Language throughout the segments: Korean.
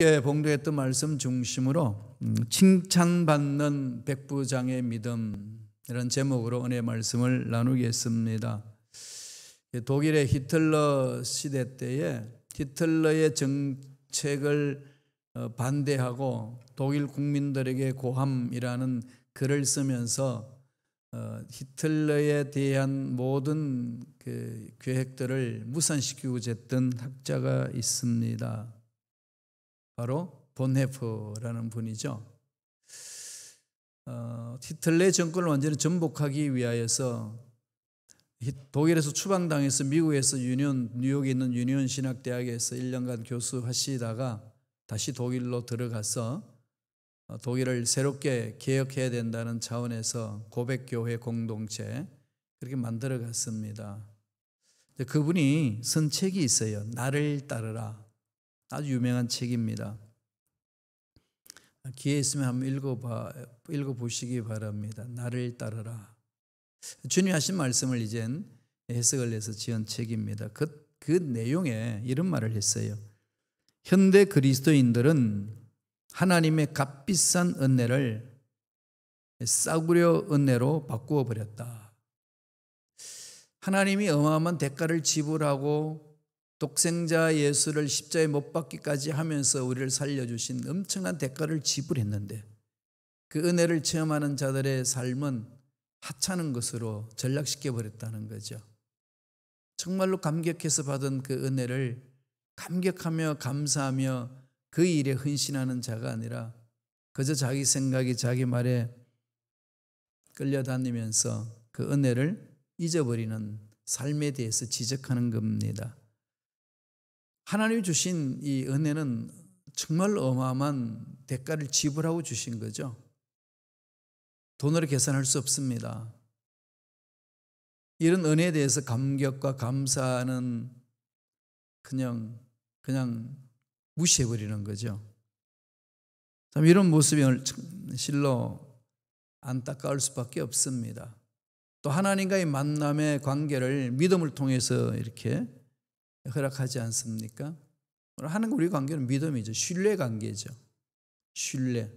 함께 봉독했던 말씀 중심으로 칭찬받는 백부장의 믿음, 이런 제목으로 은혜의 말씀을 나누겠습니다. 독일의 히틀러 시대 때에 히틀러의 정책을 반대하고 독일 국민들에게 고함이라는 글을 쓰면서 히틀러에 대한 모든 그 계획들을 무산시키고자 했던 학자가 있습니다. 바로 본헤프라는 분이죠. 히틀러의 정권을 완전히 전복하기 위하여서 독일에서 추방당해서 미국에서 뉴욕에 있는 유니온 신학대학에서 1년간 교수하시다가 다시 독일로 들어가서 독일을 새롭게 개혁해야 된다는 차원에서 고백교회 공동체 그렇게 만들어 갔습니다. 그분이 쓴 책이 있어요. 나를 따르라. 아주 유명한 책입니다. 기회 있으면 한번 읽어보시기 바랍니다. 나를 따르라. 주님이 하신 말씀을 이젠 해석을 해서 지은 책입니다. 그 내용에 이런 말을 했어요. 현대 그리스도인들은 하나님의 값비싼 은혜를 싸구려 은혜로 바꾸어 버렸다. 하나님이 어마어마한 대가를 지불하고 독생자 예수를 십자가에 못 박기까지 하면서 우리를 살려주신 엄청난 대가를 지불했는데 그 은혜를 체험하는 자들의 삶은 하찮은 것으로 전락시켜 버렸다는 거죠. 정말로 감격해서 받은 그 은혜를 감격하며 감사하며 그 일에 헌신하는 자가 아니라 그저 자기 생각이 자기 말에 끌려다니면서 그 은혜를 잊어버리는 삶에 대해서 지적하는 겁니다. 하나님이 주신 이 은혜는 정말 어마어마한 대가를 지불하고 주신 거죠. 돈으로 계산할 수 없습니다. 이런 은혜에 대해서 감격과 감사는 그냥 무시해버리는 거죠. 참 이런 모습이 실로 안타까울 수밖에 없습니다. 또 하나님과의 만남의 관계를 믿음을 통해서 이렇게 허락하지 않습니까? 하나님과 우리 관계는 믿음이죠. 신뢰 관계죠. 신뢰.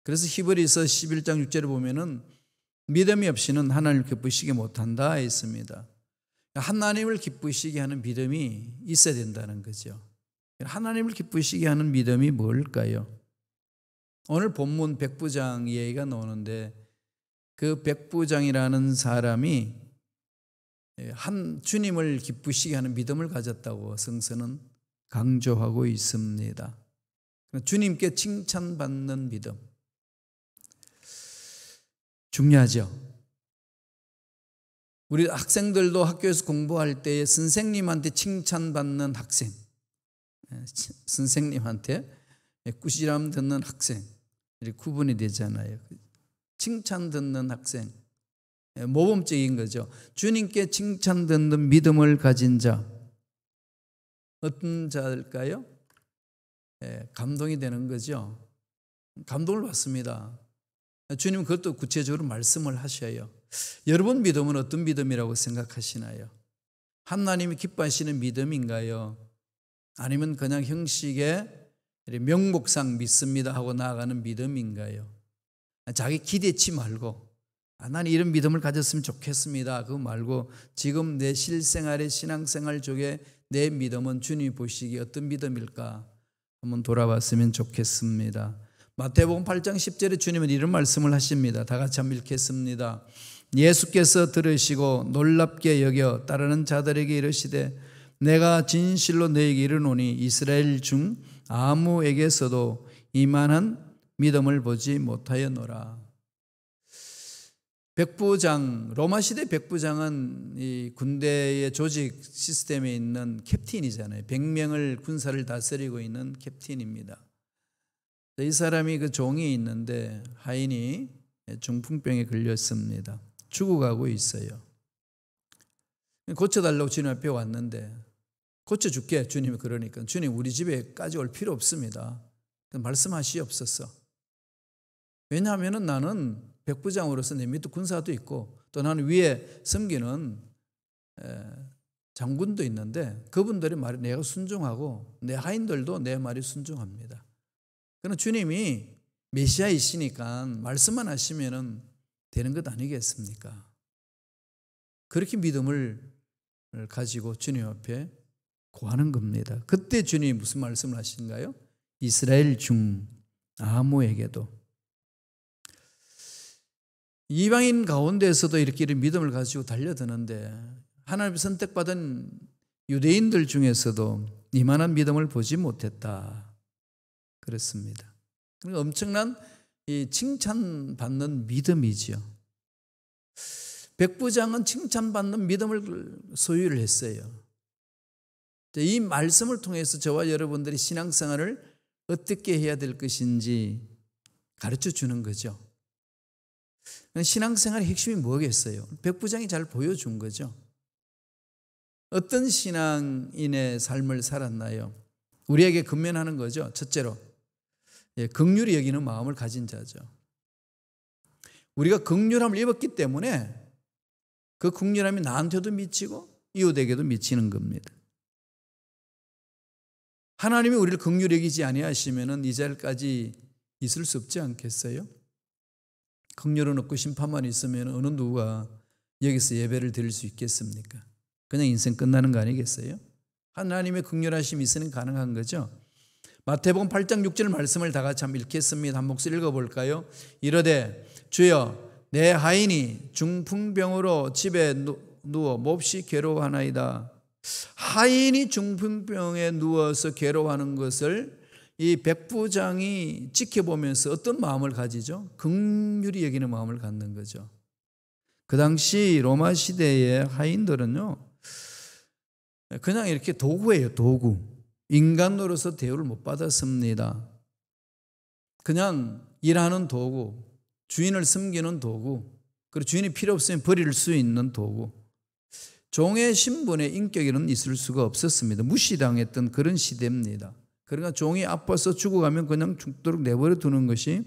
그래서 히브리서 11장 6절에 보면은 믿음이 없이는 하나님을 기쁘시게 못한다 했습니다. 하나님을 기쁘시게 하는 믿음이 있어야 된다는 거죠. 하나님을 기쁘시게 하는 믿음이 뭘까요? 오늘 본문 백부장 얘기가 나오는데 그 백부장이라는 사람이 한 주님을 기쁘시게 하는 믿음을 가졌다고 성서는 강조하고 있습니다. 주님께 칭찬받는 믿음 중요하죠. 우리 학생들도 학교에서 공부할 때 선생님한테 칭찬받는 학생, 선생님한테 꾸지람 듣는 학생 이렇게 구분이 되잖아요. 칭찬 듣는 학생 모범적인 거죠. 주님께 칭찬 듣는 믿음을 가진 자 어떤 자일까요? 감동이 되는 거죠. 감동을 받습니다. 주님은 그것도 구체적으로 말씀을 하셔요. 여러분 믿음은 어떤 믿음이라고 생각하시나요? 하나님이 기뻐하시는 믿음인가요? 아니면 그냥 형식의 명목상 믿습니다 하고 나아가는 믿음인가요? 자기 기대치 말고 나는 이런 믿음을 가졌으면 좋겠습니다 그거 말고 지금 내 실생활의 신앙생활 중에 내 믿음은 주님이 보시기에 어떤 믿음일까 한번 돌아봤으면 좋겠습니다. 마태복음 8장 10절에 주님은 이런 말씀을 하십니다. 다 같이 한번 읽겠습니다. 예수께서 들으시고 놀랍게 여겨 따르는 자들에게 이르시되 내가 진실로 너희에게 이르노니 이스라엘 중 아무에게서도 이만한 믿음을 보지 못하였노라. 백부장, 로마 시대 백부장은 이 군대의 조직 시스템에 있는 캡틴이잖아요. 100명을 군사를 다스리고 있는 캡틴입니다. 이 사람이 그 종이 있는데 하인이 중풍병에 걸렸습니다. 죽어가고 있어요. 고쳐달라고 주님 앞에 왔는데 고쳐줄게 주님이 그러니까 주님 우리 집에까지 올 필요 없습니다. 말씀하시옵소서. 왜냐하면 나는 백부장으로서 내 밑에 군사도 있고 또 나는 위에 섬기는 장군도 있는데 그분들의 말에 내가 순종하고 내 하인들도 내 말이 순종합니다. 그러나 주님이 메시아이시니까 말씀만 하시면 되는 것 아니겠습니까? 그렇게 믿음을 가지고 주님 앞에 고하는 겁니다. 그때 주님이 무슨 말씀을 하신가요? 이스라엘 중 아무에게도, 이방인 가운데에서도 이렇게 믿음을 가지고 달려드는데 하나님 선택받은 유대인들 중에서도 이만한 믿음을 보지 못했다. 그렇습니다. 그러니까 엄청난 이 칭찬받는 믿음이지요. 백부장은 칭찬받는 믿음을 소유를 했어요. 이 말씀을 통해서 저와 여러분들이 신앙생활을 어떻게 해야 될 것인지 가르쳐 주는 거죠. 신앙생활의 핵심이 뭐겠어요? 백부장이 잘 보여준 거죠. 어떤 신앙인의 삶을 살았나요? 우리에게 근면하는 거죠. 첫째로 긍휼히 여기는 마음을 가진 자죠. 우리가 긍휼함을 입었기 때문에 그 긍휼함이 나한테도 미치고 이웃에게도 미치는 겁니다. 하나님이 우리를 긍휼히 여기지 아니하시면 이 자리까지 있을 수 없지 않겠어요? 긍휼은 없고 심판만 있으면 어느 누가 여기서 예배를 드릴 수 있겠습니까? 그냥 인생 끝나는 거 아니겠어요? 하나님의 긍휼하심이 있으니 가능한 거죠. 마태복음 8장 6절 말씀을 다 같이 한번 읽겠습니다. 한 목소리 읽어볼까요? 이르되 주여 내 하인이 중풍병으로 집에 누워 몹시 괴로워하나이다. 하인이 중풍병에 누워서 괴로워하는 것을 이 백부장이 지켜보면서 어떤 마음을 가지죠? 긍휼히 여기는 마음을 갖는 거죠. 그 당시 로마 시대의 하인들은요, 그냥 이렇게 도구예요, 도구. 인간으로서 대우를 못 받았습니다. 그냥 일하는 도구, 주인을 섬기는 도구, 그리고 주인이 필요 없으면 버릴 수 있는 도구. 종의 신분의 인격에는 있을 수가 없었습니다. 무시당했던 그런 시대입니다. 그러니까 종이 아파서 죽어가면 그냥 죽도록 내버려 두는 것이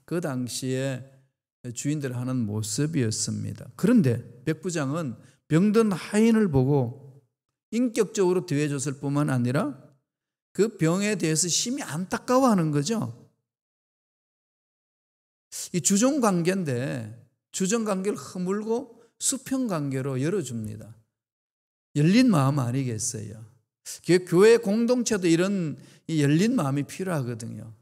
그 당시에 주인들 하는 모습이었습니다. 그런데 백부장은 병든 하인을 보고 인격적으로 대해줬을 뿐만 아니라 그 병에 대해서 심히 안타까워하는 거죠. 이 주종관계인데 주종관계를 허물고 수평관계로 열어줍니다. 열린 마음 아니겠어요? 교회 공동체도 이런 열린 마음이 필요하거든요.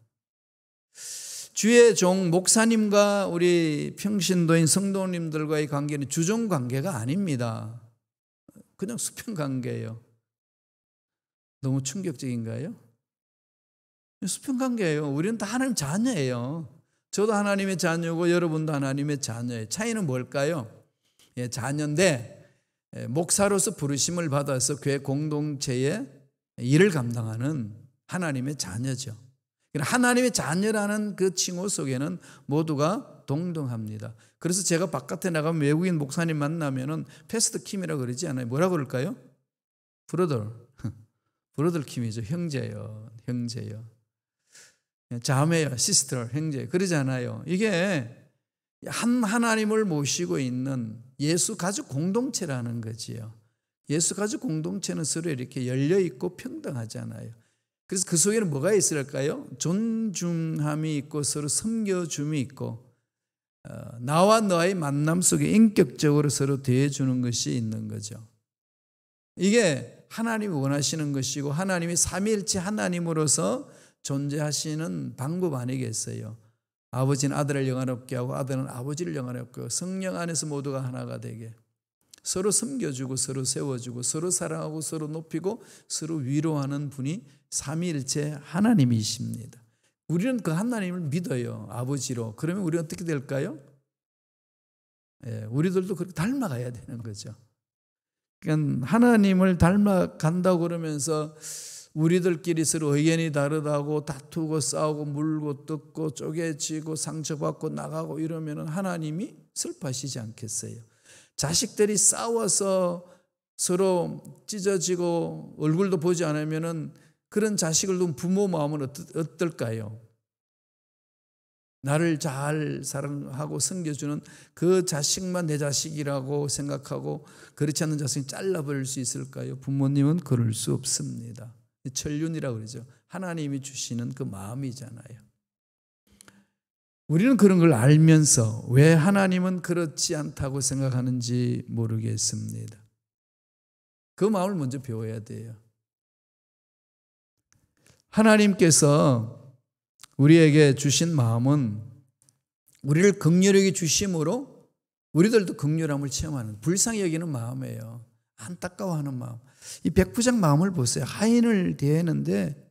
주의 종 목사님과 우리 평신도인 성도님들과의 관계는 주종관계가 아닙니다. 그냥 수평관계예요. 너무 충격적인가요? 수평관계예요. 우리는 다 하나님 자녀예요. 저도 하나님의 자녀고 여러분도 하나님의 자녀예요. 차이는 뭘까요? 자녀인데 목사로서 부르심을 받아서 교회 공동체의 일을 감당하는 하나님의 자녀죠. 하나님의 자녀라는 그 칭호 속에는 모두가 동등합니다. 그래서 제가 바깥에 나가면 외국인 목사님 만나면은 패스터 킴이라고 그러지 않아요. 뭐라고 그럴까요? 브로더 킴이죠. 형제요. 자매요. 시스터, 형제. 그러지 않아요. 이게 한 하나님을 모시고 있는 예수 가족 공동체라는 거지요. 예수 가족 공동체는 서로 이렇게 열려있고 평등하잖아요. 그래서 그 속에는 뭐가 있을까요? 존중함이 있고 서로 섬겨줌이 있고 나와 너의 만남 속에 인격적으로 서로 대해주는 것이 있는 거죠. 이게 하나님이 원하시는 것이고 하나님이 삼위일체 하나님으로서 존재하시는 방법 아니겠어요? 아버지는 아들을 영화롭게 하고 아들은 아버지를 영화롭게 하고 성령 안에서 모두가 하나가 되게 서로 섬겨주고 서로 세워주고 서로 사랑하고 서로 높이고 서로 위로하는 분이 삼위일체 하나님이십니다. 우리는 그 하나님을 믿어요. 아버지로. 그러면 우리는 어떻게 될까요? 우리들도 그렇게 닮아가야 되는 거죠. 그러니까 하나님을 닮아간다고 그러면서 우리들끼리 서로 의견이 다르다고 다투고 싸우고 물고 뜯고 쪼개지고 상처받고 나가고 이러면 하나님이 슬퍼하시지 않겠어요? 자식들이 싸워서 서로 찢어지고 얼굴도 보지 않으면 그런 자식을 둔 부모 마음은 어떨까요? 나를 잘 사랑하고 섬겨주는 그 자식만 내 자식이라고 생각하고 그렇지 않는 자식이 잘라버릴 수 있을까요? 부모님은 그럴 수 없습니다. 천륜이라고 그러죠. 하나님이 주시는 그 마음이잖아요. 우리는 그런 걸 알면서 왜 하나님은 그렇지 않다고 생각하는지 모르겠습니다. 그 마음을 먼저 배워야 돼요. 하나님께서 우리에게 주신 마음은 우리를 긍휼하게 주심으로 우리들도 긍휼함을 체험하는, 불쌍히 여기는 마음이에요. 안타까워하는 마음. 이 백부장 마음을 보세요. 하인을 대하는데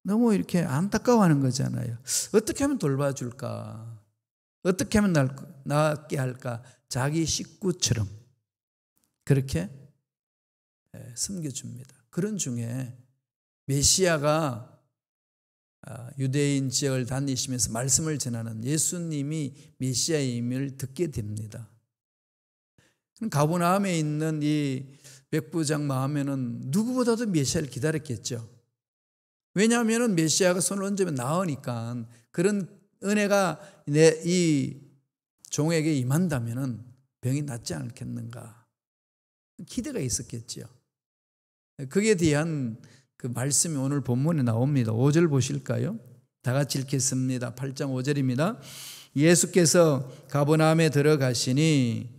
너무 이렇게 안타까워하는 거잖아요. 어떻게 하면 돌봐줄까? 어떻게 하면 낫게 할까? 자기 식구처럼 그렇게 섬겨줍니다. 그런 중에 메시아가 유대인 지역을 다니시면서 말씀을 전하는 예수님이 메시아임을 듣게 됩니다. 가버나움에 있는 이 백부장 마음에는 누구보다도 메시아를 기다렸겠죠. 왜냐하면 메시아가 손을 얹으면 나으니까 그런 은혜가 이 종에게 임한다면 병이 낫지 않겠는가 기대가 있었겠죠. 그에 대한 그 말씀이 오늘 본문에 나옵니다. 5절 보실까요? 다 같이 읽겠습니다. 8장 5절입니다. 예수께서 가버나움에 들어가시니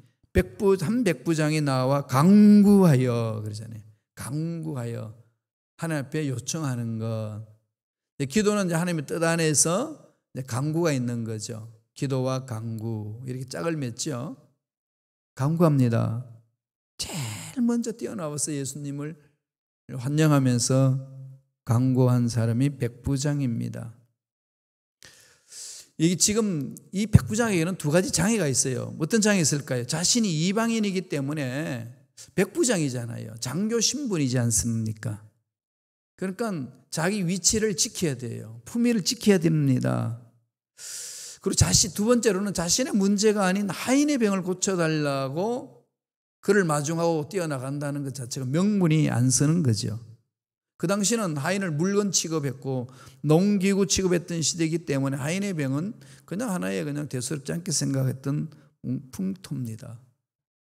한 백부장이 나와 간구하여, 그러잖아요. 간구하여 하나님 앞에 요청하는 것. 기도는 이제 하나님의 뜻 안에서 간구가 있는 거죠. 기도와 간구 이렇게 짝을 맺죠. 간구합니다. 제일 먼저 뛰어나와서 예수님을 환영하면서 간구한 사람이 백부장입니다. 이게 지금 이 백부장에게는 두 가지 장애가 있어요. 어떤 장애 있을까요? 자신이 이방인이기 때문에 백부장이잖아요. 장교 신분이지 않습니까? 그러니까 자기 위치를 지켜야 돼요. 품위를 지켜야 됩니다. 그리고 두 번째로는 자신의 문제가 아닌 하인의 병을 고쳐달라고 그를 마중하고 뛰어나간다는 것 자체가 명분이 안 서는 거죠. 그 당시는 하인을 물건 취급했고 농기구 취급했던 시대이기 때문에 하인의 병은 그냥 하나의 그냥 대수롭지 않게 생각했던 풍토입니다.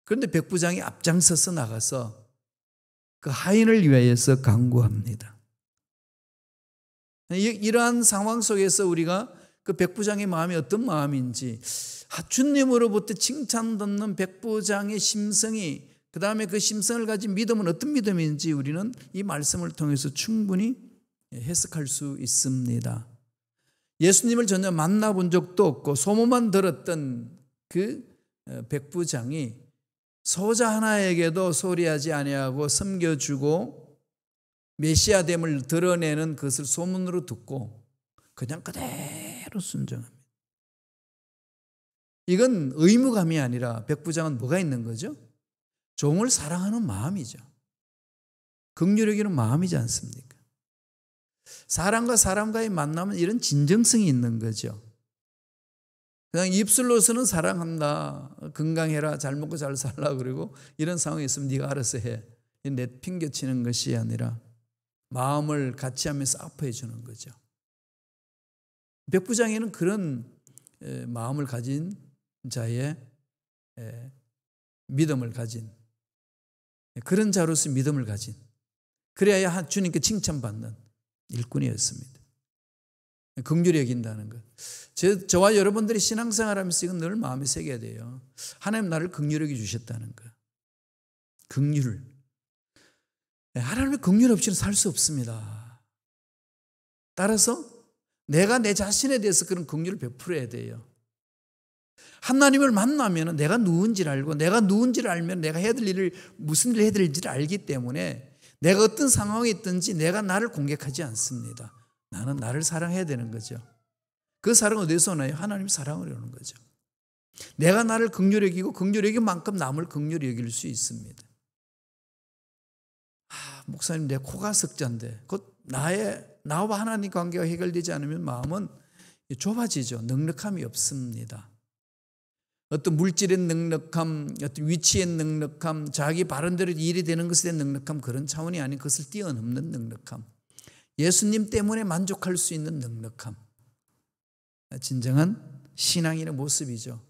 그런데 백부장이 앞장서서 나가서 그 하인을 위하여서 간구합니다. 이러한 상황 속에서 우리가 그 백부장의 마음이 어떤 마음인지, 주님으로부터 칭찬 듣는 백부장의 심성이, 그 다음에 그 심성을 가진 믿음은 어떤 믿음인지 우리는 이 말씀을 통해서 충분히 해석할 수 있습니다. 예수님을 전혀 만나본 적도 없고 소문만 들었던 그 백부장이 소자 하나에게도 소리하지 아니하고 섬겨주고 메시아됨을 드러내는 것을 소문으로 듣고 그냥 그대로 순종합니다. 이건 의무감이 아니라 백부장은 뭐가 있는 거죠? 종을 사랑하는 마음이죠. 긍휼히 여기는 마음이지 않습니까? 사람과 사람과의 만남은 이런 진정성이 있는 거죠. 그냥 입술로서는 사랑한다, 건강해라, 잘 먹고 잘 살라 그러고 이런 상황이 있으면 네가 알아서 해. 내 핑계치는 것이 아니라 마음을 같이 하면서 아파해 주는 거죠. 백부장에는 그런 마음을 가진 자의 믿음을 가진, 그런 자로서 믿음을 가진, 그래야 주님께 칭찬받는 일꾼이었습니다. 긍휼히 여긴다는 것. 저와 여러분들이 신앙생활하면서 이건 늘 마음에 새겨야 돼요. 하나님 나를 긍휼히 여겨 주셨다는 것. 긍휼. 하나님의 긍휼 없이는 살 수 없습니다. 따라서 내가 내 자신에 대해서 그런 긍휼을 베풀어야 돼요. 하나님을 만나면 내가 누군지를 알고, 내가 누군지를 알면 내가 해야 될 일을, 무슨 일을 해야 될지를 알기 때문에 내가 어떤 상황에 있든지 내가 나를 공격하지 않습니다. 나는 나를 사랑해야 되는 거죠. 그 사랑은 어디서 오나요? 하나님 사랑으로 오는 거죠. 내가 나를 긍휼히 여기고 긍휼히 여긴 만큼 남을 긍휼히 여길 수 있습니다. 목사님 내 코가 석자인데 곧 나와 하나님 관계가 해결되지 않으면 마음은 좁아지죠. 넉넉함이 없습니다. 어떤 물질의 넉넉함, 어떤 위치의 넉넉함, 자기 바른대로 일이 되는 것에 대한 넉넉함, 그런 차원이 아닌 것을 뛰어넘는 넉넉함, 예수님 때문에 만족할 수 있는 넉넉함, 진정한 신앙인의 모습이죠.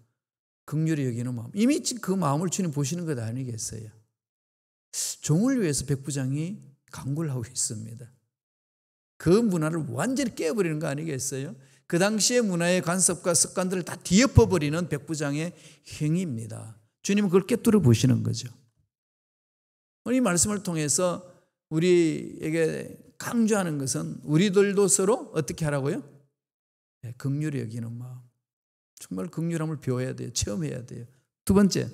긍휼히 여기는 마음. 이미 그 마음을 주님 보시는 것 아니겠어요? 종을 위해서 백부장이 간구를 하고 있습니다. 그 문화를 완전히 깨버리는 거 아니겠어요? 그 당시의 문화의 관습과 습관들을 다 뒤엎어버리는 백부장의 행위입니다. 주님은 그걸 깨뚫어 보시는 거죠. 이 말씀을 통해서 우리에게 강조하는 것은 우리들도 서로 어떻게 하라고요? 네, 긍휼히 여기는 마음. 정말 긍휼함을 배워야 돼요. 체험해야 돼요. 두 번째,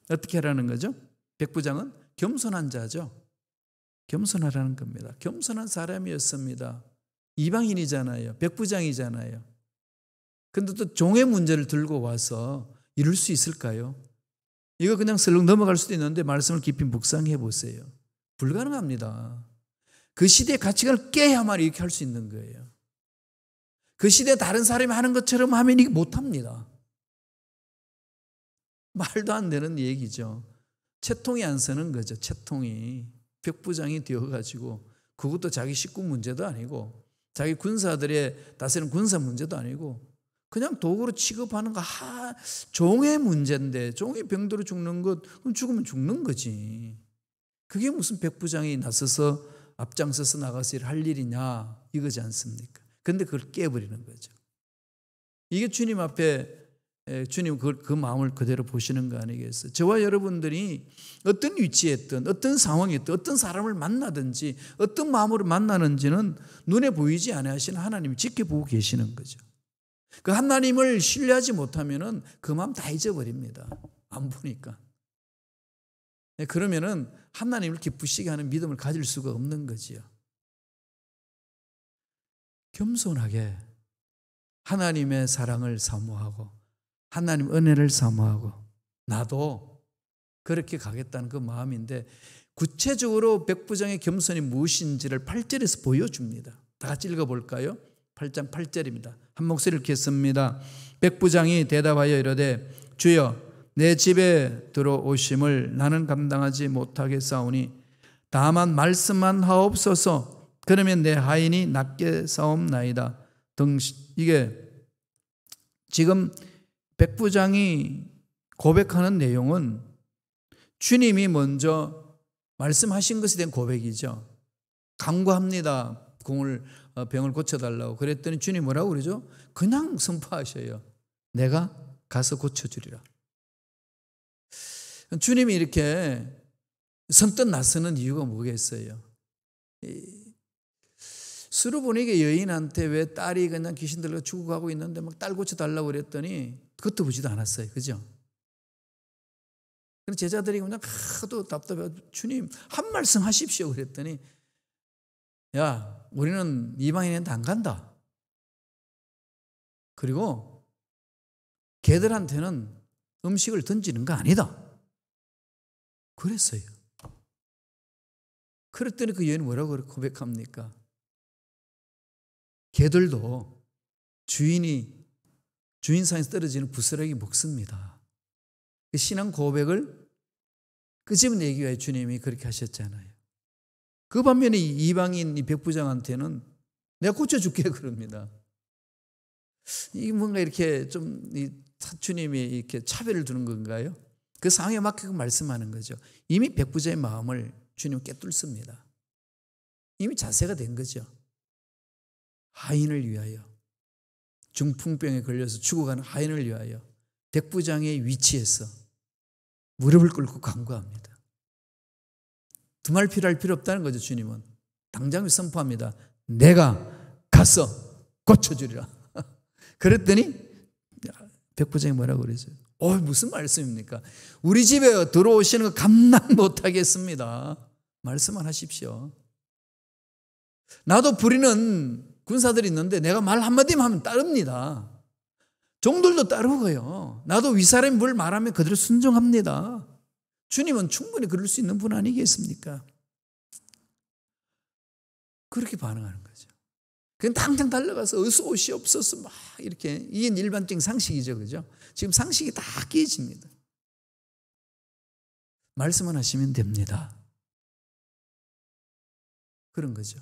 어떻게 하라는 거죠? 백부장은 겸손한 자죠. 겸손하라는 겁니다. 겸손한 사람이었습니다. 이방인이잖아요. 백부장이잖아요. 근데 또 종의 문제를 들고 와서 이룰 수 있을까요? 이거 그냥 슬렁 넘어갈 수도 있는데 말씀을 깊이 묵상해 보세요. 불가능합니다. 그 시대의 가치관을 깨야만 이렇게 할 수 있는 거예요. 그 시대에 다른 사람이 하는 것처럼 하면 이게 못합니다. 말도 안 되는 얘기죠. 채통이 안 서는 거죠. 채통이. 백부장이 되어가지고 그것도 자기 식구 문제도 아니고 자기 군사들의 다스리는 군사 문제도 아니고 그냥 도구로 취급하는 거 종의 문제인데 종이 병들어 죽는 것 그럼 죽으면 죽는 거지. 그게 무슨 백부장이 나서서 앞장서서 나가서 할 일이냐 이거지 않습니까? 그런데 그걸 깨버리는 거죠. 이게 주님 앞에 주님 그 마음을 그대로 보시는 거 아니겠어요? 저와 여러분들이 어떤 위치에 있든 어떤 상황에 있든 어떤 사람을 만나든지 어떤 마음으로 만나는지는 눈에 보이지 않으시는 하나님이 지켜보고 계시는 거죠. 그 하나님을 신뢰하지 못하면 그 마음 다 잊어버립니다. 안 보니까. 그러면은 하나님을 기쁘시게 하는 믿음을 가질 수가 없는 거지요. 겸손하게 하나님의 사랑을 사모하고 하나님 은혜를 사모하고 나도 그렇게 가겠다는 그 마음인데 구체적으로 백부장의 겸손이 무엇인지를 8절에서 보여줍니다. 다 같이 읽어볼까요? 8장 8절입니다. 한 목소리를 읽겠습니다. 백부장이 대답하여 이르되 주여 내 집에 들어오심을 나는 감당하지 못하겠사오니 다만 말씀만 하옵소서. 그러면 내 하인이 낫게 사옵나이다. 이게 지금 백부장이 고백하는 내용은 주님이 먼저 말씀하신 것에 대한 고백이죠. 간구합니다. 병을 고쳐달라고. 그랬더니 주님 뭐라고 그러죠? 그냥 선포하셔요. 내가 가서 고쳐주리라. 주님이 이렇게 선뜻 나서는 이유가 뭐겠어요? 수르보니게 여인한테 왜 딸이 그냥 귀신 들려 죽어가고 있는데 막 딸 고쳐달라고 그랬더니 그것도 보지도 않았어요. 그죠? 제자들이 그냥 하도 답답해. 주님 한 말씀 하십시오. 그랬더니 야 우리는 이방인한테 안 간다. 그리고 걔들한테는 음식을 던지는 거 아니다. 그랬어요. 그랬더니 그 여인이 뭐라고 고백합니까? 걔들도 주인 사이에서 떨어지는 부스러기 먹습니다. 신앙 고백을 끄집어내기 위해 주님이 그렇게 하셨잖아요. 그 반면에 이방인 이 백부장한테는 내가 고쳐줄게 그럽니다. 이게 뭔가 이렇게 좀 주님이 이렇게 차별을 두는 건가요? 그 상황에 맞게 말씀하는 거죠. 이미 백부장의 마음을 주님 깨뚫습니다. 이미 자세가 된 거죠. 하인을 위하여 중풍병에 걸려서 죽어가는 하인을 위하여 백부장의 위치에서 무릎을 꿇고 간구합니다. 두말 필요할 필요 없다는 거죠. 주님은 당장 선포합니다. 내가 가서 고쳐주리라. 그랬더니 백부장이 뭐라고 그러죠? 무슨 말씀입니까? 우리 집에 들어오시는 거 감당 못하겠습니다. 말씀만 하십시오. 나도 부리는 군사들이 있는데 내가 말 한마디만 하면 따릅니다. 종들도 따르고요. 나도 윗사람이 뭘 말하면 그대로 순종합니다. 주님은 충분히 그럴 수 있는 분 아니겠습니까? 그렇게 반응하는 거죠. 그냥 당장 달려가서 어서 오시옵소서 막 이렇게 이게 일반적인 상식이죠. 그죠? 지금 상식이 다 깨집니다. 말씀만 하시면 됩니다. 그런 거죠.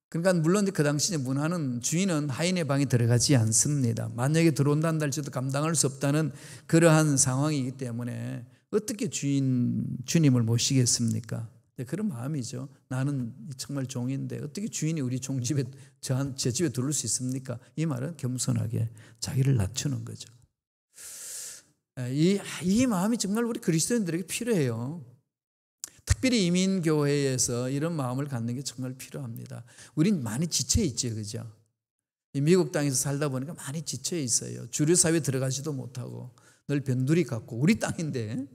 그러니까 물론 그 당시에 문화는 주인은 하인의 방에 들어가지 않습니다. 만약에 들어온다는 할지라도 감당할 수 없다는 그러한 상황이기 때문에 어떻게 주님을 모시겠습니까? 그런 마음이죠. 나는 정말 종인데 어떻게 주인이 우리 종 집에 제 집에 들어올 수 있습니까? 이 말은 겸손하게 자기를 낮추는 거죠. 이 마음이 정말 우리 그리스도인들에게 필요해요. 특별히 이민교회에서 이런 마음을 갖는 게 정말 필요합니다. 우린 많이 지쳐 있죠, 그죠? 미국 땅에서 살다 보니까 많이 지쳐 있어요. 주류 사회에 들어가지도 못하고 늘 변두리 같고 우리 땅인데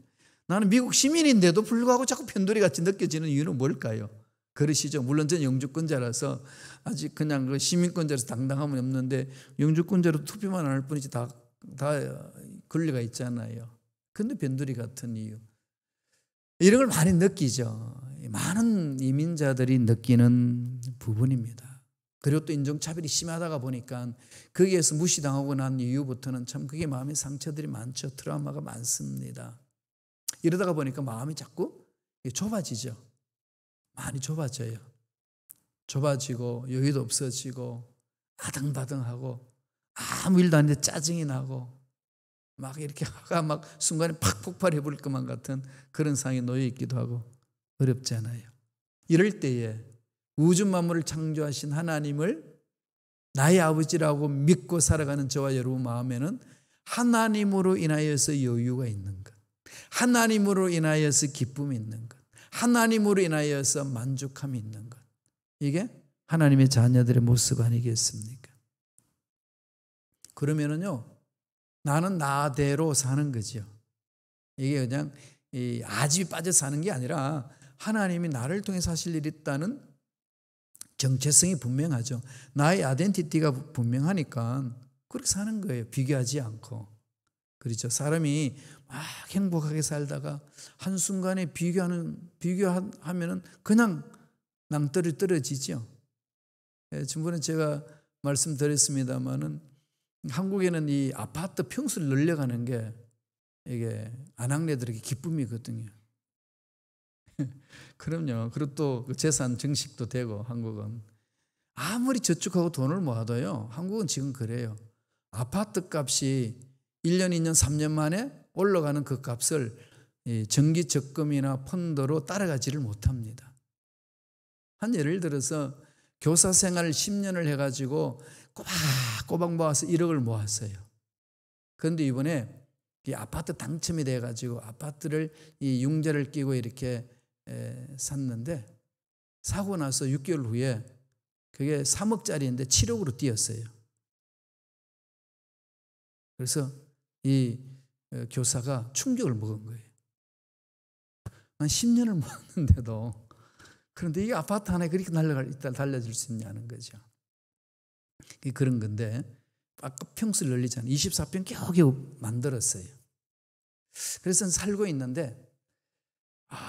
나는 미국 시민인데도 불구하고 자꾸 변두리 같이 느껴지는 이유는 뭘까요? 그러시죠. 물론 저는 영주권자라서 아직 그냥 그 시민권자라서 당당함은 없는데 영주권자로 투표만 안 할 뿐이지 다 권리가 있잖아요. 근데 변두리 같은 이유. 이런 걸 많이 느끼죠. 많은 이민자들이 느끼는 부분입니다. 그리고 또 인종차별이 심하다가 보니까 거기에서 무시당하고 난 이후부터는 참 그게 마음의 상처들이 많죠. 트라우마가 많습니다. 이러다가 보니까 마음이 자꾸 좁아지죠. 많이 좁아져요. 좁아지고 여유도 없어지고 아등바등하고 아무 일도 아닌데 짜증이 나고 막 이렇게 화가 막 순간에 팍 폭발해 버릴 것만 같은 그런 상황에 놓여 있기도 하고 어렵잖아요. 이럴 때에 우주 만물을 창조하신 하나님을 나의 아버지라고 믿고 살아가는 저와 여러분 마음에는 하나님으로 인하여서 여유가 있는 것, 하나님으로 인하여서 기쁨이 있는 것, 하나님으로 인하여서 만족함이 있는 것, 이게 하나님의 자녀들의 모습 아니겠습니까? 그러면은요, 나는 나대로 사는 거죠. 이게 그냥 아집이 빠져 사는 게 아니라 하나님이 나를 통해 사실 일이 있다는 정체성이 분명하죠. 나의 아이덴티티가 분명하니까 그렇게 사는 거예요. 비교하지 않고. 그렇죠. 사람이 막 행복하게 살다가 한순간에 비교하면은 그냥 낭떠러지 떨어지죠. 지난번에 제가 말씀드렸습니다마는 한국에는 이 아파트 평수를 늘려가는 게 이게 아낙네들에게 기쁨이거든요. 그럼요. 그리고 또 재산 증식도 되고 한국은 아무리 저축하고 돈을 모아도요. 한국은 지금 그래요. 아파트 값이 1년, 2년, 3년 만에 올라가는 그 값을 정기 적금이나 펀드로 따라가지를 못합니다. 한 예를 들어서 교사 생활 10년을 해가지고 꼬박꼬박 모아서 1억을 모았어요. 그런데 이번에 이 아파트 당첨이 돼가지고 아파트를 이 융자를 끼고 이렇게 샀는데 사고 나서 6개월 후에 그게 3억짜리인데 7억으로 뛰었어요. 그래서 이 교사가 충격을 먹은 거예요. 한 10년을 모았는데도 그런데 이 아파트 하나에 그렇게 달려줄 수 있냐는 거죠. 그런 건데 아까 평수를 늘리잖아요. 24평 겨우겨우 만들었어요. 그래서 살고 있는데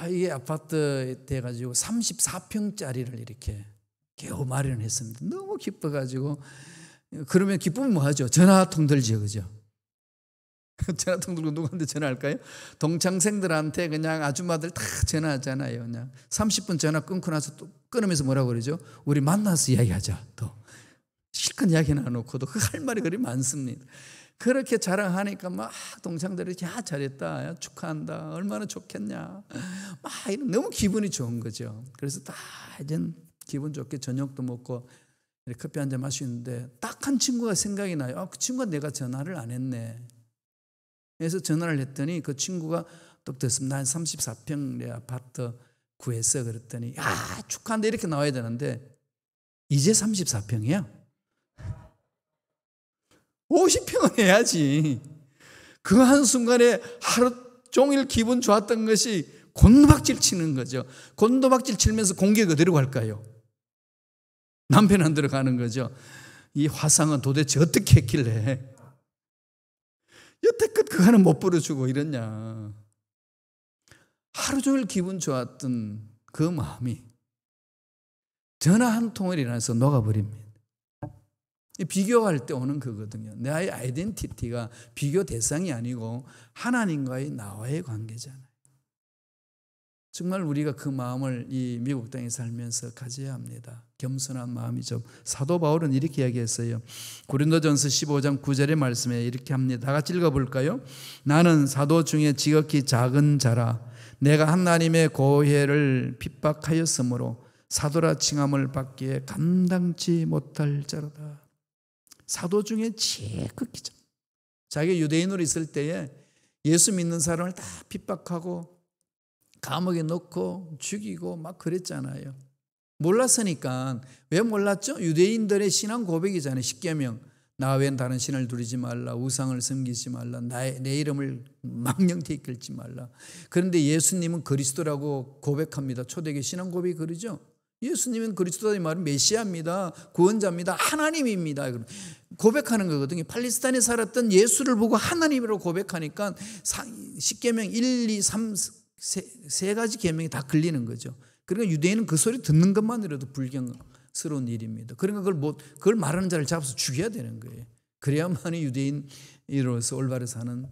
이게 아파트 돼가지고 34평짜리를 이렇게 겨우 마련했습니다. 너무 기뻐가지고 그러면 기쁘면 뭐하죠? 전화통 들죠, 그죠? 전화통 들고 누구한테 전화할까요? 동창생들한테 그냥 아줌마들 다 전화하잖아요. 그냥 30분 전화 끊고 나서 또 끊으면서 뭐라고 그러죠? 우리 만나서 이야기하자. 또 실컷 이야기 나놓고도 그 할 말이 그리 많습니다. 그렇게 자랑하니까 막 동창들이 야 잘했다, 야, 축하한다, 얼마나 좋겠냐, 막 너무 기분이 좋은 거죠. 그래서 다 이제 기분 좋게 저녁도 먹고 커피 한잔 마시는데 딱 한 친구가 생각이 나요. 그 친구가 내가 전화를 안 했네. 그래서 전화를 했더니 그 친구가 또 됐습니다. 난 34평 내 아파트 구했어. 그랬더니 야 축하한다 이렇게 나와야 되는데 이제 34평이야. 50평은 해야지. 그 한순간에 하루 종일 기분 좋았던 것이 곤두박질 치는 거죠. 곤두박질 치면서 공격이 어디로 갈까요? 남편은 들어가는 거죠. 이 화상은 도대체 어떻게 했길래 여태껏 그거는 못 부려주고 이랬냐. 하루 종일 기분 좋았던 그 마음이 전화 한 통을 인해서 녹아버립니다. 비교할 때 오는 거거든요. 나의 아이덴티티가 비교 대상이 아니고 하나님과의 나와의 관계잖아요. 정말 우리가 그 마음을 이 미국 땅에 살면서 가져야 합니다. 겸손한 마음이죠. 사도 바울은 이렇게 이야기했어요. 고린도전서 15장 9절의 말씀에 이렇게 합니다. 다 같이 읽어볼까요? 나는 사도 중에 지극히 작은 자라 내가 하나님의 고혜를 핍박하였으므로 사도라 칭함을 받기에 감당치 못할 자로다. 사도 중에 지극히 작은, 자기 유대인으로 있을 때에 예수 믿는 사람을 다 핍박하고 감옥에 넣고 죽이고 막 그랬잖아요. 몰랐으니까. 왜 몰랐죠? 유대인들의 신앙 고백이잖아요. 십계명. 나 외엔 다른 신을 두르지 말라. 우상을 섬기지 말라. 내 이름을 망령되이 끌지 말라. 그런데 예수님은 그리스도라고 고백합니다. 초대교회 신앙 고백이 그러죠. 예수님은 그리스도의 말은 메시아입니다. 구원자입니다. 하나님입니다. 고백하는 거거든요. 팔레스타인에 살았던 예수를 보고 하나님이라고 고백하니까 십계명 1, 2, 3 세 가지 계명이 다 걸리는 거죠. 그러니까 유대인은 그 소리 듣는 것만으로도 불경스러운 일입니다. 그러니까 그걸 말하는 자를 잡아서 죽여야 되는 거예요. 그래야만이 유대인으로서 올바로 사는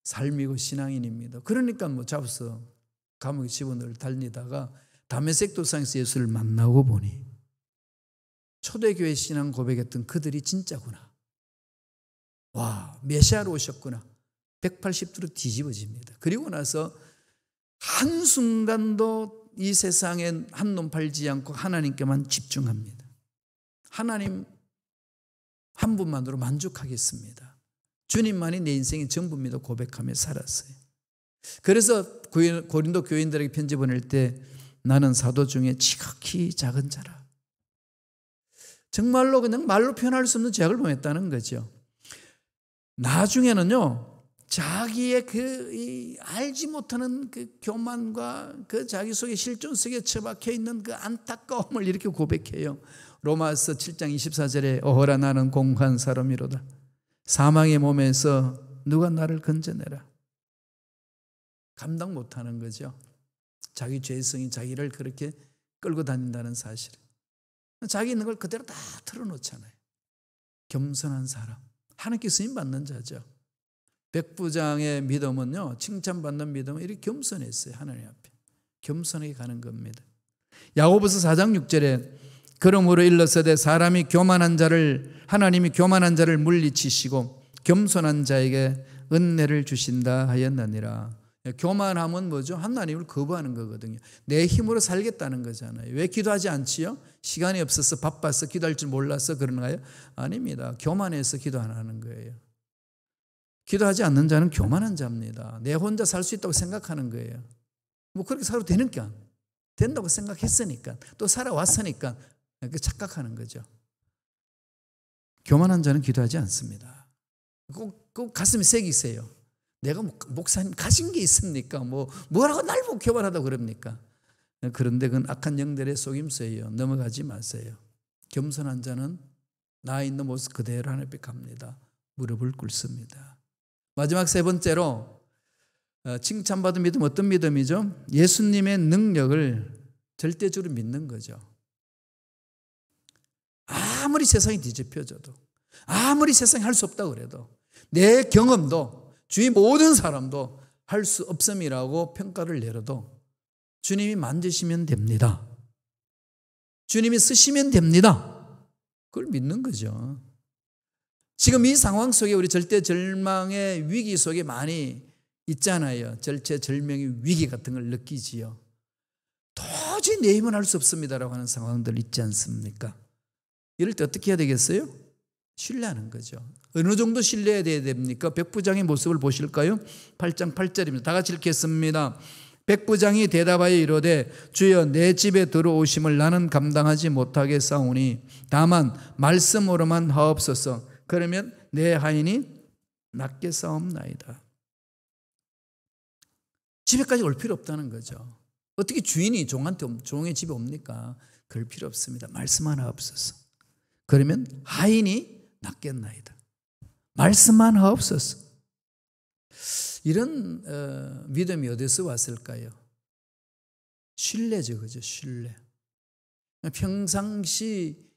삶이고 신앙인입니다. 그러니까 잡아서 감옥에 집어넣을 달리다가 다메섹 도상에서 예수를 만나고 보니 초대교회 신앙 고백했던 그들이 진짜구나. 와, 메시아로 오셨구나. 180도로 뒤집어집니다. 그리고 나서 한순간도 이 세상에 한눈 팔지 않고 하나님께만 집중합니다. 하나님 한 분만으로 만족하겠습니다. 주님만이 내 인생의 전부입니다. 고백하며 살았어요. 그래서 고린도 교인들에게 편지 보낼 때 나는 사도 중에 지극히 작은 자라. 정말로 그냥 말로 표현할 수 없는 죄악을 범했다는 거죠. 나중에는요, 자기의 알지 못하는 그 교만과 그 자기 속에 실존 속에 처박혀 있는 그 안타까움을 이렇게 고백해요. 로마서 7장 24절에 어허라 나는 공한 사람이로다. 사망의 몸에서 누가 나를 건져내라. 감당 못하는 거죠. 자기 죄성이 자기를 그렇게 끌고 다닌다는 사실. 자기 있는 걸 그대로 다 털어놓잖아요. 겸손한 사람. 하나님께 쓰임받는 자죠. 백부장의 믿음은요, 칭찬받는 믿음은 이렇게 겸손했어요. 하나님 앞에 겸손하게 가는 겁니다. 야고보서 4장 6절에 그러므로 일러서되 사람이 교만한 자를 하나님이 교만한 자를 물리치시고 겸손한 자에게 은혜를 주신다 하였느니라. 교만함은 뭐죠? 하나님을 거부하는 거거든요. 내 힘으로 살겠다는 거잖아요. 왜 기도하지 않지요? 시간이 없어서 바빠서 기도할 줄 몰라서 그런가요? 아닙니다. 교만해서 기도 안 하는 거예요. 기도하지 않는 자는 교만한 자입니다. 내 혼자 살 수 있다고 생각하는 거예요. 뭐 그렇게 살아도 되니까, 된다고 생각했으니까, 또 살아왔으니까 착각하는 거죠. 교만한 자는 기도하지 않습니다. 꼭 가슴에 새기세요. 내가 목사님 가진 게 있습니까? 뭐라고 날 보고 교만하다고 그럽니까? 그런데 그건 악한 영들의 속임수예요. 넘어가지 마세요. 겸손한 자는 나 있는 모습 그대로 하나님 앞에 갑니다. 무릎을 꿇습니다. 마지막 세 번째로 칭찬받은 믿음, 어떤 믿음이죠? 예수님의 능력을 절대적으로 믿는 거죠. 아무리 세상이 뒤집혀져도, 아무리 세상이 할 수 없다고 그래도, 내 경험도 주위 모든 사람도 할 수 없음이라고 평가를 내려도 주님이 만지시면 됩니다. 주님이 쓰시면 됩니다. 그걸 믿는 거죠. 지금 이 상황 속에 우리 절대절망의 위기 속에 많이 있잖아요. 절체절명의 위기 같은 걸 느끼지요. 도저히 내 힘은 할 수 없습니다라고 하는 상황들 있지 않습니까? 이럴 때 어떻게 해야 되겠어요? 신뢰하는 거죠. 어느 정도 신뢰해야 됩니까? 백부장의 모습을 보실까요? 8장 8절입니다. 다 같이 읽겠습니다. 백부장이 대답하여 이르되 주여 내 집에 들어오심을 나는 감당하지 못하겠사오니 다만 말씀으로만 하옵소서. 그러면 내 하인이 낫게 싸움나이다. 집에까지 올 필요 없다는 거죠. 어떻게 주인이 종의 집에 옵니까? 그럴 필요 없습니다. 말씀만 하옵소서. 그러면 하인이 낫겠나이다. 말씀만 하옵소서. 이런 믿음이 어디서 왔을까요? 신뢰죠, 그죠? 신뢰. 평상시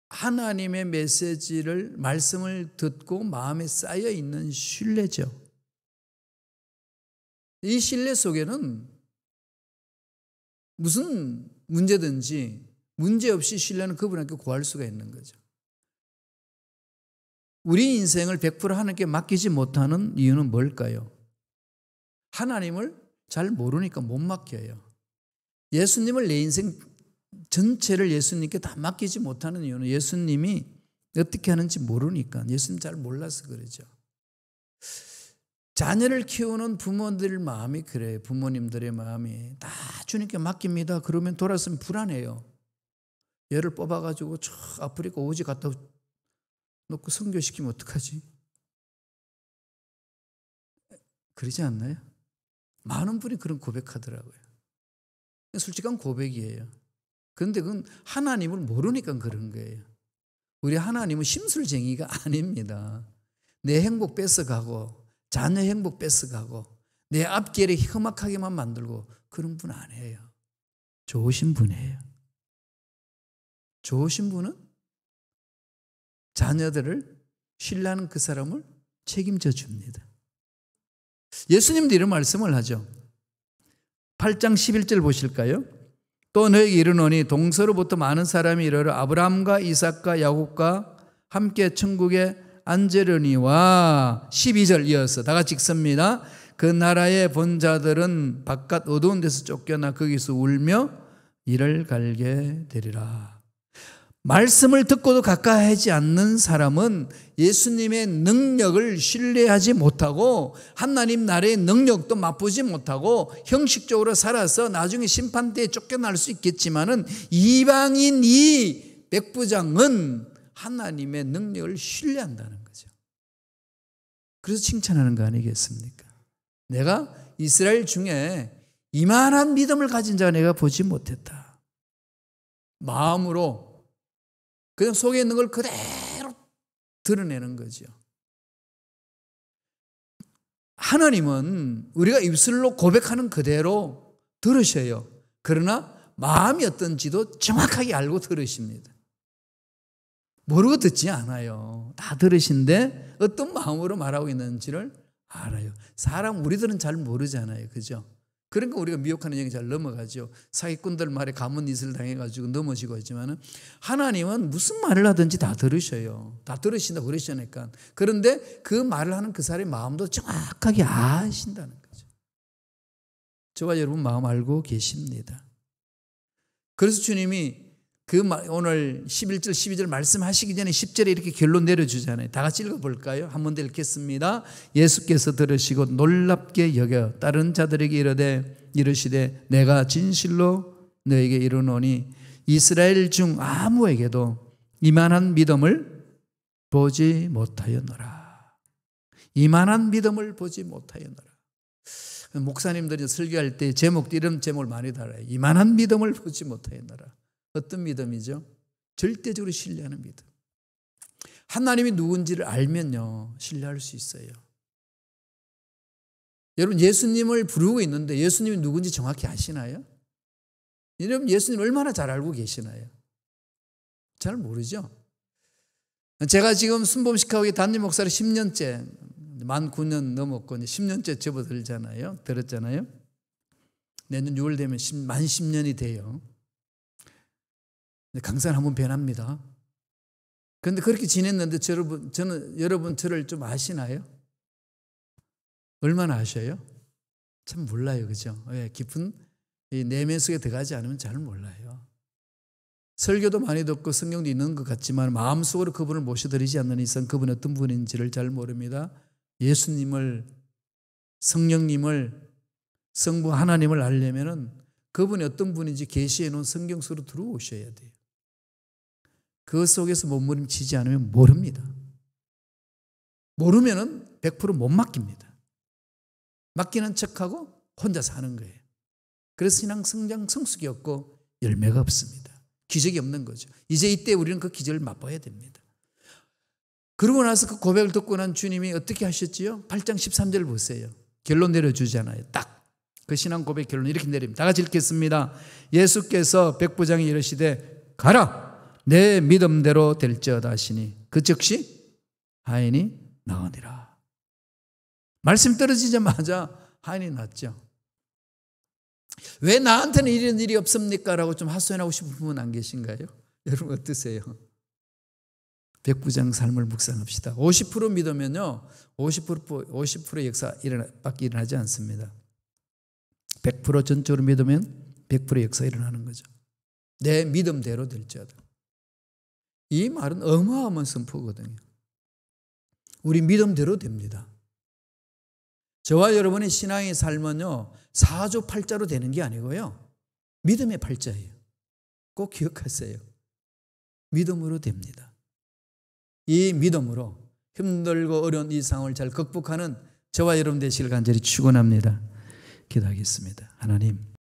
하나님의 메시지를, 말씀을 듣고 마음에 쌓여 있는 신뢰죠. 이 신뢰 속에는 무슨 문제든지 문제없이 신뢰는 그분에게 구할 수가 있는 거죠. 우리 인생을 100% 하나님께 맡기지 못하는 이유는 뭘까요? 하나님을 잘 모르니까 못 맡겨요. 예수님을 내 인생 전체를 예수님께 다 맡기지 못하는 이유는 예수님이 어떻게 하는지 모르니까, 예수님 잘 몰라서 그러죠. 자녀를 키우는 부모들 마음이 그래요. 부모님들의 마음이 다 주님께 맡깁니다. 그러면 돌아서면 불안해요. 얘를 뽑아가지고 저 아프리카 오지 갖다 놓고 선교시키면 어떡하지? 그러지 않나요? 많은 분이 그런 고백하더라고요. 솔직한 고백이에요. 그런데 그건 하나님을 모르니까 그런 거예요. 우리 하나님은 심술쟁이가 아닙니다. 내 행복 뺏어가고 자녀 행복 뺏어가고 내 앞길에 험악하게만 만들고 그런 분 아니에요. 좋으신 분이에요. 좋으신 분은 자녀들을 신뢰하는 그 사람을 책임져 줍니다. 예수님도 이런 말씀을 하죠. 8장 11절 보실까요? 또 너에게 이르노니 동서로부터 많은 사람이 이르러 아브라함과 이삭과 야곱과 함께 천국에 앉으려니와 12절 이어서 다 같이 읽습니다. 그 나라의 본자들은 바깥 어두운 데서 쫓겨나 거기서 울며 이를 갈게 되리라. 말씀을 듣고도 가까이 하지 않는 사람은 예수님의 능력을 신뢰하지 못하고 하나님 나라의 능력도 맛보지 못하고 형식적으로 살아서 나중에 심판대에 쫓겨날 수 있겠지만은 이방인 이 백부장은 하나님의 능력을 신뢰한다는 거죠. 그래서 칭찬하는 거 아니겠습니까? 내가 이스라엘 중에 이만한 믿음을 가진 자가 내가 보지 못했다. 마음으로 그냥 속에 있는 걸 그대로 드러내는 거죠. 하나님은 우리가 입술로 고백하는 그대로 들으셔요. 그러나 마음이 어떤지도 정확하게 알고 들으십니다. 모르고 듣지 않아요. 다 들으신데 어떤 마음으로 말하고 있는지를 알아요. 사람 우리들은 잘 모르잖아요. 그죠? 그러니까 우리가 미혹하는 얘기 잘 넘어가죠. 사기꾼들 말에 가문이슬 당해가지고 넘어지고 하지만은 하나님은 무슨 말을 하든지 다 들으셔요. 다 들으신다고 그러시니까. 그런데 그 말을 하는 그 사람의 마음도 정확하게 아신다는 거죠. 저와 여러분 마음 알고 계십니다. 그래서 주님이 오늘 11절 12절 말씀하시기 전에 10절에 이렇게 결론 내려주잖아요. 다 같이 읽어볼까요? 한 번 더 읽겠습니다. 예수께서 들으시고 놀랍게 여겨 다른 자들에게 이르시되 내가 진실로 너에게 이르노니 이스라엘 중 아무에게도 이만한 믿음을 보지 못하였노라. 이만한 믿음을 보지 못하였노라. 목사님들이 설교할 때 제목도 이런 제목을 많이 달아요. 이만한 믿음을 보지 못하였노라. 어떤 믿음이죠? 절대적으로 신뢰하는 믿음. 하나님이 누군지를 알면요 신뢰할 수 있어요. 여러분 예수님을 부르고 있는데 예수님이 누군지 정확히 아시나요? 여러분 예수님 얼마나 잘 알고 계시나요? 잘 모르죠. 제가 지금 순범식하고 담임 목사를 10년째 만 9년 넘었고 10년째 접어들잖아요. 들었잖아요. 내년 6월 되면 만 10년이 돼요. 강사는 한번 변합니다. 그런데 그렇게 지냈는데 여러분 저를 좀 아시나요? 얼마나 아셔요? 참 몰라요. 그죠? 왜? 깊은 이 내면 속에 들어가지 않으면 잘 몰라요. 설교도 많이 듣고 성경도 있는 것 같지만 마음속으로 그분을 모셔드리지 않는 이상 그분이 어떤 분인지를 잘 모릅니다. 예수님을, 성령님을, 성부 하나님을 알려면은 그분이 어떤 분인지 계시해 놓은 성경 속으로 들어오셔야 돼요. 그 속에서 몸부림치지 않으면 모릅니다. 모르면은 100% 못 맡깁니다. 맡기는 척하고 혼자 사는 거예요. 그래서 신앙 성장 성숙이 없고 열매가 없습니다. 기적이 없는 거죠. 이제 이때 우리는 그 기적을 맛봐야 됩니다. 그러고 나서 그 고백을 듣고 난 주님이 어떻게 하셨지요? 8장 13절 보세요. 결론 내려주잖아요. 딱 그 신앙 고백 결론 이렇게 내립니다. 다 같이 읽겠습니다. 예수께서 백부장이 이르시되 가라 내 믿음대로 될지어다 하시니 그 즉시 하인이 나으니라. 말씀 떨어지자마자 한이 났죠. 왜 나한테는 이런 일이 없습니까? 라고 좀 하소연하고 싶은 분 안 계신가요? 여러분 어떠세요? 백부장 삶을 묵상합시다. 50% 믿으면요 50%의 역사밖에 일어나지 않습니다. 100% 전적으로 믿으면 100% 역사 일어나는 거죠. 내 믿음대로 될지어다. 이 말은 어마어마한 선포거든요. 우리 믿음대로 됩니다. 저와 여러분의 신앙의 삶은요 4조 8자로 되는 게 아니고요 믿음의 8자예요. 꼭 기억하세요. 믿음으로 됩니다. 이 믿음으로 힘들고 어려운 이 상황을 잘 극복하는 저와 여러분 되시길 간절히 축원합니다. 기도하겠습니다. 하나님,